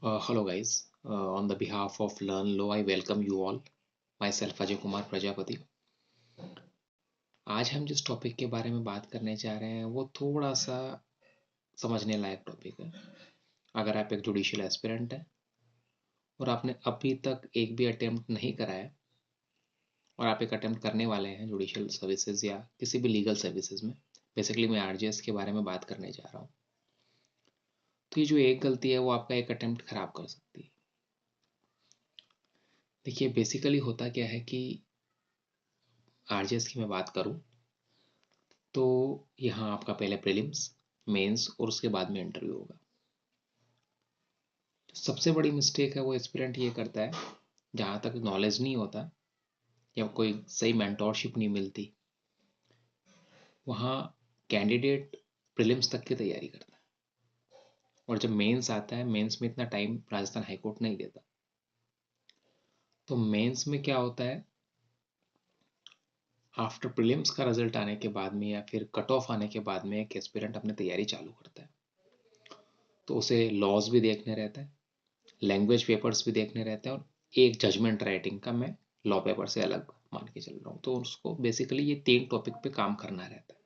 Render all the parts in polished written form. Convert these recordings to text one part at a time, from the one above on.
Hello guys, on the behalf of Learn Law, I welcome you all. Myself Ajay Kumar Prajapati. आज हम जिस topic के बारे में बात करने जा रहे हैं वो थोड़ा सा समझने लायक टॉपिक है। अगर आप एक जुडिशियल एस्पिरेंट हैं और आपने अभी तक एक भी अटेम्प्ट नहीं करा है और आप एक अटेम्प्ट करने वाले हैं जुडिशियल सर्विसेज या किसी भी लीगल सर्विसेज में, बेसिकली मैं आरजेएस के बारे में बात करने जा रहा हूँ। तो ये जो एक गलती है वो आपका एक अटेम्प्ट खराब कर सकती है। देखिए बेसिकली होता क्या है कि आरजेएस की मैं बात करूँ तो यहाँ आपका पहले प्रीलिम्स, मेंस और उसके बाद में इंटरव्यू होगा। तो सबसे बड़ी मिस्टेक है वो एस्पिरेंट ये करता है, जहाँ तक नॉलेज नहीं होता या कोई सही मेंटोरशिप नहीं मिलती, वहाँ कैंडिडेट प्रीलिम्स तक की तैयारी करता है और जब मेंस आता है, मेंस में इतना टाइम राजस्थान हाईकोर्ट नहीं देता। तो मेंस में क्या होता है, आफ्टर प्रीलिम्स का रिजल्ट आने के बाद में या फिर कट ऑफ आने के बाद में एक एस्पिरेंट अपनी तैयारी चालू करता है। तो उसे लॉज भी देखने रहता है, लैंग्वेज पेपर्स भी देखने रहते हैं और एक जजमेंट राइटिंग का मैं लॉ पेपर से अलग मान के चल रहा हूँ। तो उसको बेसिकली ये 3 टॉपिक पे काम करना रहता है।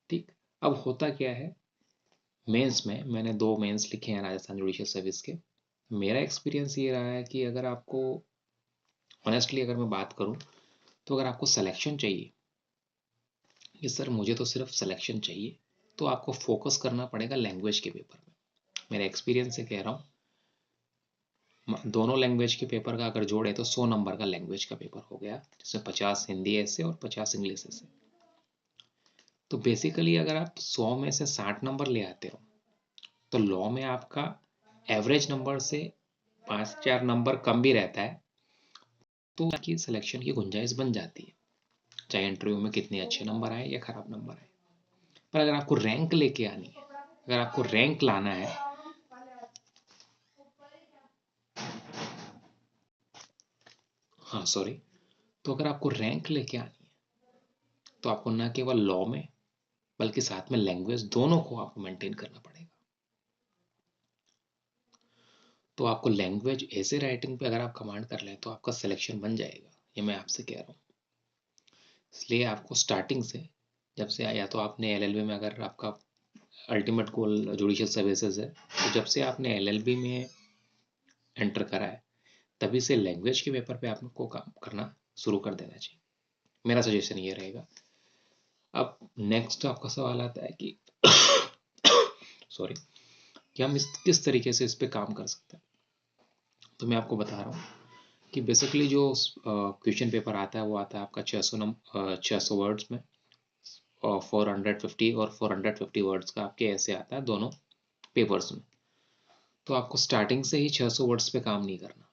ठीक, अब होता क्या है, मेंस में मैंने 2 मेंस लिखे हैं राजस्थान जुडिशियल सर्विस के। मेरा एक्सपीरियंस ये रहा है कि अगर आपको ऑनेस्टली अगर मैं बात करूँ तो अगर आपको सिलेक्शन चाहिए कि सर मुझे तो सिर्फ सिलेक्शन चाहिए, तो आपको फोकस करना पड़ेगा लैंग्वेज के पेपर में। मेरा एक्सपीरियंस से कह रहा हूँ, दोनों लैंग्वेज के पेपर का अगर जोड़े तो 100 नंबर का लैंग्वेज का पेपर हो गया, जिसमें 50 हिंदी ऐसे और 50 इंग्लिश ऐसे। तो बेसिकली अगर आप 100 में से 60 नंबर ले आते हो तो लॉ में आपका एवरेज नंबर से 5-4 नंबर कम भी रहता है, तो आपकी सिलेक्शन की गुंजाइश बन जाती है, चाहे इंटरव्यू में कितने अच्छे नंबर आए या खराब नंबर आए। पर अगर आपको रैंक लेके आनी है, अगर आपको रैंक लाना है, हाँ सॉरी, तो अगर आपको रैंक लेके आनी है तो आपको न केवल लॉ में बल्कि साथ में लैंग्वेज दोनों को आपको मेंटेन करना पड़ेगा। तो आपको लैंग्वेज ऐसे राइटिंग पे अगर आप कमांड कर लें तो आपका सिलेक्शन बन जाएगा, ये मैं आपसे कह रहा हूँ। इसलिए आपको स्टार्टिंग से, जब से या तो आपने एलएलबी में, अगर आपका अल्टीमेट गोल जुडिशियल सर्विसेज है, तो जब से आपने एलएलबी में एंटर करा है तभी से लैंग्वेज के पेपर पे आपको काम करना शुरू कर देना चाहिए। मेरा सजेशन ये रहेगा। अब नेक्स्ट आपका सवाल आता है कि सॉरी, कि हम किस तरीके से इस पे काम कर सकते हैं। तो मैं आपको बता रहा हूँ कि बेसिकली जो क्वेश्चन पेपर आता है वो आता है आपका 600 वर्ड्स में, और 450 और 450 वर्ड्स का आपके ऐसे आता है दोनों पेपर्स में। तो आपको स्टार्टिंग से ही 600 वर्ड्स पे काम नहीं करना।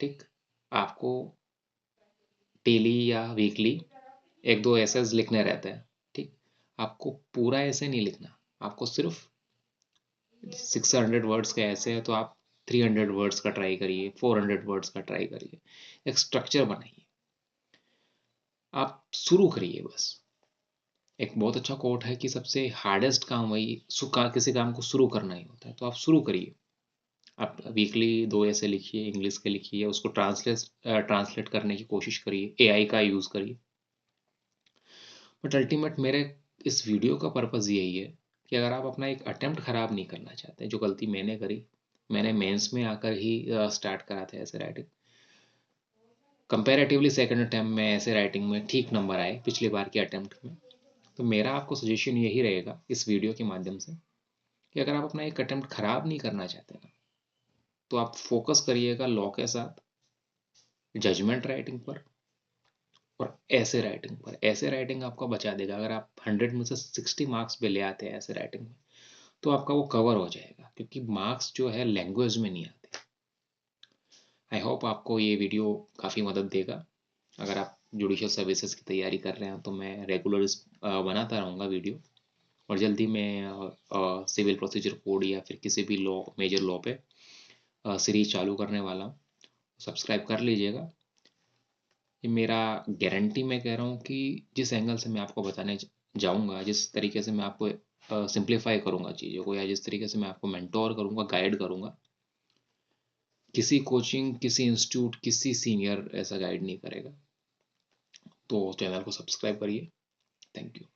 ठीक, आपको डेली या वीकली 1-2 एसेज लिखने रहते हैं। ठीक, आपको पूरा ऐसे नहीं लिखना, आपको सिर्फ 600 वर्ड्स का ऐसे है तो आप 300 वर्ड्स का ट्राई करिए, 400 वर्ड्स का ट्राई करिए। एक स्ट्रक्चर बनाइए, आप शुरू करिए बस। एक बहुत अच्छा कोट है कि सबसे हार्डेस्ट काम वही किसी काम को शुरू करना ही होता है। तो आप शुरू करिए, आप वीकली 2 ऐसे लिखिए, इंग्लिश के लिखिए, उसको ट्रांसलेट करने की कोशिश करिए, एआई का यूज़ करिए। बट अल्टीमेट मेरे इस वीडियो का पर्पज़ यही है कि अगर आप अपना एक अटेम्प्ट ख़राब नहीं करना चाहते, जो गलती मैंने करी, मैंने मेंस में आकर ही स्टार्ट करा था ऐसे राइटिंग। कंपैरेटिवली सेकंड अटेम्प्ट में ऐसे राइटिंग में ठीक नंबर आए पिछली बार के अटेम्प्ट में। तो मेरा आपको सजेशन यही रहेगा इस वीडियो के माध्यम से कि अगर आप अपना एक अटेम्प्ट ख़राब नहीं करना चाहते ना, तो आप फोकस करिएगा लॉ के साथ, जजमेंट राइटिंग पर और ऐसे राइटिंग पर। ऐसे राइटिंग आपका बचा देगा। अगर आप 100 में से 60 मार्क्स भी ले आते हैं ऐसे राइटिंग में तो आपका वो कवर हो जाएगा, क्योंकि मार्क्स जो है लैंग्वेज में नहीं आते। आई होप आपको ये वीडियो काफ़ी मदद देगा। अगर आप जुडिशियल सर्विसेज की तैयारी कर रहे हैं तो मैं रेगुलर बनाता रहूँगा वीडियो, और जल्दी मैं सिविल प्रोसीजर कोड या फिर किसी भी लॉ, मेजर लॉ पे सीरीज चालू करने वाला हूँ। सब्सक्राइब कर लीजिएगा। ये मेरा गारंटी मैं कह रहा हूँ कि जिस एंगल से मैं आपको बताने जाऊँगा, जिस तरीके से मैं आपको सिंप्लीफाई करूँगा चीज़ों को, या जिस तरीके से मैं आपको मेंटोर करूँगा, गाइड करूँगा, किसी कोचिंग, किसी इंस्टीट्यूट, किसी सीनियर ऐसा गाइड नहीं करेगा। तो चैनल को सब्सक्राइब करिए। Thank you.